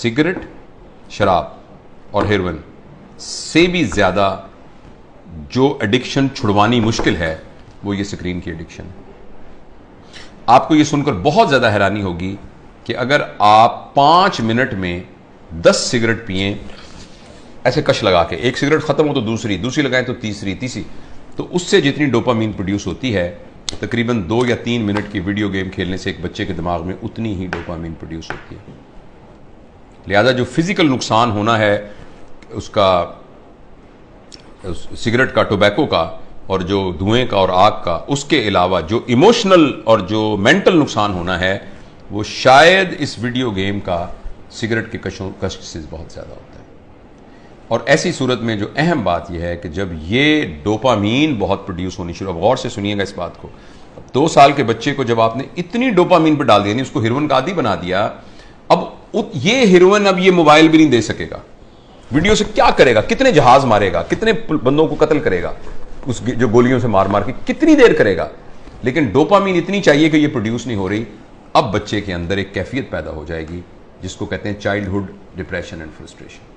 Cigarette, शराब और heroin से भी ज़्यादा जो एडिक्शन छुड़वानी मुश्किल है वो ये स्क्रीन की एडिक्शन है। आपको ये सुनकर बहुत ज़्यादा हैरानी होगी कि अगर आप 5 मिनट में 10 सिगरेट पिए ऐसे कश लगा के, एक सिगरेट खत्म हो तो दूसरी लगाएं तो तीसरी, तो उससे जितनी डोपामीन प्रोड्यूस होती है तकरीबन 2 या 3 मिनट की वीडियो गेम खेलने से एक बच्चे के दिमाग में उतनी ही डोपामीन प्रोड्यूस होती है। लिहाजा जो फिजिकल नुकसान होना है उसका, सिगरेट का, टोबैको का और जो धुएं का और आग का, उसके अलावा जो इमोशनल और जो मेंटल नुकसान होना है वो शायद इस वीडियो गेम का सिगरेट के कश से बहुत ज़्यादा होता है। और ऐसी सूरत में जो अहम बात यह है कि जब ये डोपामीन बहुत प्रोड्यूस होनी शुरू, अब गौर से सुनिएगा इस बात को, 2 साल के बच्चे को जब आपने इतनी डोपामीन पर डाल दिया, नहीं उसको हेरोइन का आदी बना दिया, अब ये हेरोइन अब ये मोबाइल भी नहीं दे सकेगा, वीडियो से क्या करेगा, कितने जहाज मारेगा, कितने बंदों को कत्ल करेगा, उस जो गोलियों से मार मार के कितनी देर करेगा, लेकिन डोपामीन इतनी चाहिए कि ये प्रोड्यूस नहीं हो रही। अब बच्चे के अंदर एक कैफियत पैदा हो जाएगी जिसको कहते हैं चाइल्डहुड डिप्रेशन एंड फ्रस्ट्रेशन।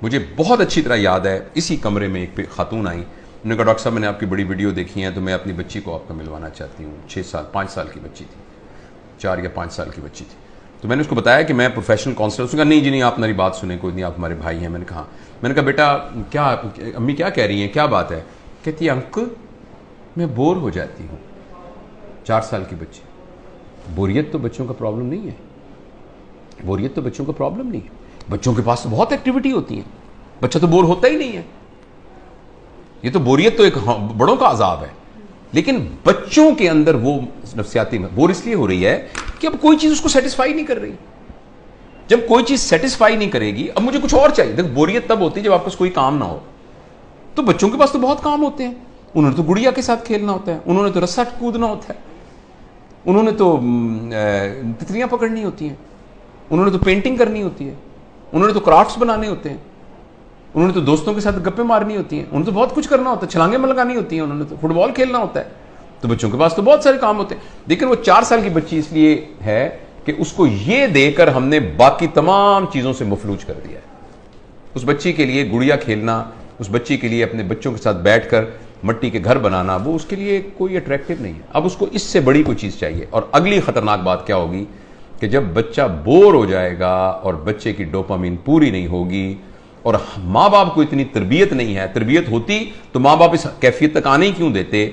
मुझे बहुत अच्छी तरह याद है, इसी कमरे में एक खातून आई, उन्होंने कहा डॉक्टर साहब मैंने आपकी बड़ी वीडियो देखी है तो मैं अपनी बच्ची को आपका मिलवाना चाहती हूँ। 5 साल की बच्ची थी, 4 या 5 साल की बच्ची थी। तो मैंने उसको बताया कि मैं प्रोफेशनल काउंसलर। उसने कहा नहीं जी नहीं, आप मेरी बात सुने, कोई नहीं, आप हमारे भाई हैं। मैंने कहा बेटा क्या, अम्मी क्या कह रही हैं, क्या बात है? कहती है अंकल मैं बोर हो जाती हूँ। 4 साल की बच्ची। बोरियत तो बच्चों का प्रॉब्लम नहीं है, बोरियत तो बच्चों का प्रॉब्लम नहीं है, बच्चों के पास तो बहुत एक्टिविटी होती है, बच्चा तो बोर होता ही नहीं है। ये तो बोरियत तो एक बड़ों का अजाब है, लेकिन बच्चों के अंदर वो नफ्सियाती बोर इसलिए हो रही है कि अब कोई चीज उसको सेटिस्फाई नहीं कर रही। जब कोई चीज सेटिस्फाई नहीं करेगी, अब मुझे कुछ और चाहिए। देखो बोरियत तब होती है जब आपके पास कोई काम ना हो। तो बच्चों के पास तो बहुत काम होते हैं, उन्होंने तो गुड़िया के साथ खेलना होता है, उन्होंने तो रस्सा कूदना होता है, उन्होंने तो तितलियां पकड़नी होती हैं, उन्होंने तो पेंटिंग करनी होती है, उन्होंने तो क्राफ्ट्स बनाने होते हैं, उन्होंने तो दोस्तों के साथ गप्पे मारनी होती हैं, उन्होंने तो बहुत कुछ करना होता है, छलांगे लगानी होती हैं, उन्होंने तो फुटबॉल खेलना होता है। तो बच्चों के पास तो बहुत सारे काम होते हैं, लेकिन वो 4 साल की बच्ची इसलिए है कि उसको ये देकर हमने बाकी तमाम चीजों से मफलूज कर दिया है। उस बच्ची के लिए गुड़िया खेलना, उस बच्ची के लिए अपने बच्चों के साथ बैठकर मट्टी के घर बनाना, वो उसके लिए कोई अट्रैक्टिव नहीं है। अब उसको इससे बड़ी कोई चीज चाहिए। और अगली खतरनाक बात क्या होगी कि जब बच्चा बोर हो जाएगा और बच्चे की डोपामीन पूरी नहीं होगी और माँ बाप को इतनी तरबियत नहीं है, तरबियत होती तो माँ बाप इस कैफियत तक आने ही क्यों देते।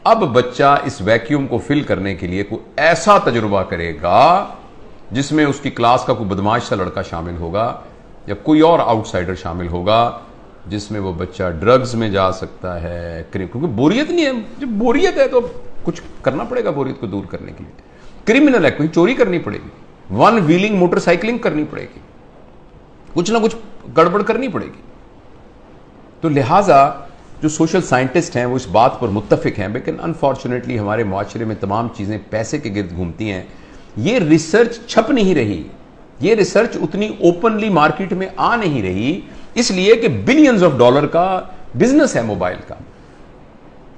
अब बच्चा इस वैक्यूम को फिल करने के लिए कोई ऐसा तजुर्बा करेगा जिसमें उसकी क्लास का कोई बदमाश सा लड़का शामिल होगा या कोई और आउटसाइडर शामिल होगा, जिसमें वो बच्चा ड्रग्स में जा सकता है, क्योंकि बोरियत नहीं है। जब बोरियत है तो कुछ करना पड़ेगा बोरियत को दूर करने के लिए। क्रिमिनल है, कोई चोरी करनी पड़ेगी, 1 व्हीलिंग मोटरसाइकिलिंग करनी पड़ेगी, कुछ ना कुछ गड़बड़ करनी पड़ेगी। तो लिहाजा जो सोशल साइंटिस्ट हैं वो इस बात पर मुत्तफिक हैं, लेकिन अनफॉर्चुनेटली हमारे माशरे में तमाम चीज़ें पैसे के गिर्द घूमती हैं। ये रिसर्च छप नहीं रही, ये रिसर्च उतनी ओपनली मार्केट में आ नहीं रही, इसलिए कि बिलियंस ऑफ डॉलर का बिजनेस है मोबाइल का।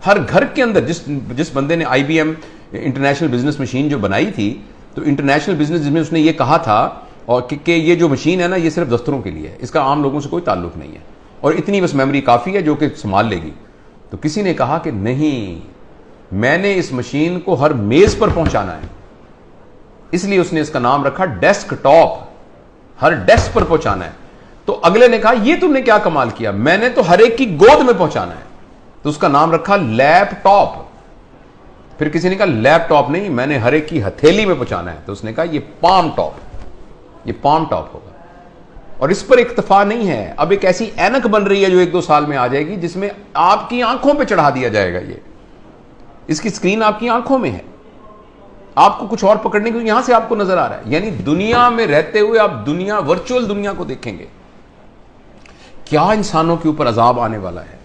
हर घर के अंदर जिस बंदे ने IBM इंटरनेशनल बिजनेस मशीन जो बनाई थी, तो इंटरनेशनल बिजनेस जिसमें उसने ये कहा था और कि ये जो मशीन है ना ये सिर्फ दफ्तरों के लिए है, इसका आम लोगों से कोई ताल्लुक नहीं है और इतनी बस मेमोरी काफ़ी है जो कि संभाल लेगी। तो किसी ने कहा कि नहीं, मैंने इस मशीन को हर मेज़ पर पहुंचाना है, इसलिए उसने इसका नाम रखा डेस्कटॉप, हर डेस्क पर पहुंचाना है। तो अगले ने कहा ये तुमने क्या कमाल किया, मैंने तो हर एक की गोद में पहुंचाना है, तो उसका नाम रखा लैपटॉप। फिर किसी ने कहा लैपटॉप नहीं, मैंने हर एक की हथेली में पहुंचाना है, तो उसने कहा ये पाम टॉप, ये पाम टॉप होगा। और इस पर इक्तफा नहीं है, अब एक ऐसी ऐनक बन रही है जो 1-2 साल में आ जाएगी जिसमें आपकी आंखों पे चढ़ा दिया जाएगा। ये इसकी स्क्रीन आपकी आंखों में है, आपको कुछ और पकड़ने को यहां से आपको नजर आ रहा है, यानी दुनिया में रहते हुए आप दुनिया, वर्चुअल दुनिया को देखेंगे। क्या इंसानों के ऊपर अजाब आने वाला है,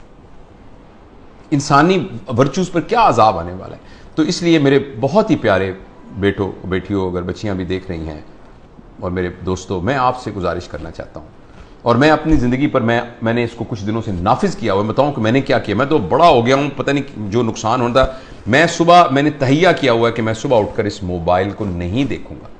इंसानी वर्चूज पर क्या अजाब आने वाला है। तो इसलिए मेरे बहुत ही प्यारे बेटों बेटियों, अगर बच्चियां भी देख रही हैं और मेरे दोस्तों, मैं आपसे गुजारिश करना चाहता हूं, और मैं अपनी ज़िंदगी पर मैंने इसको कुछ दिनों से नाफिज किया हुआ। बताऊं कि मैंने क्या किया, मैं तो बड़ा हो गया हूं, पता नहीं जो नुकसान होता। मैंने तहैया किया हुआ है कि मैं सुबह उठकर इस मोबाइल को नहीं देखूंगा।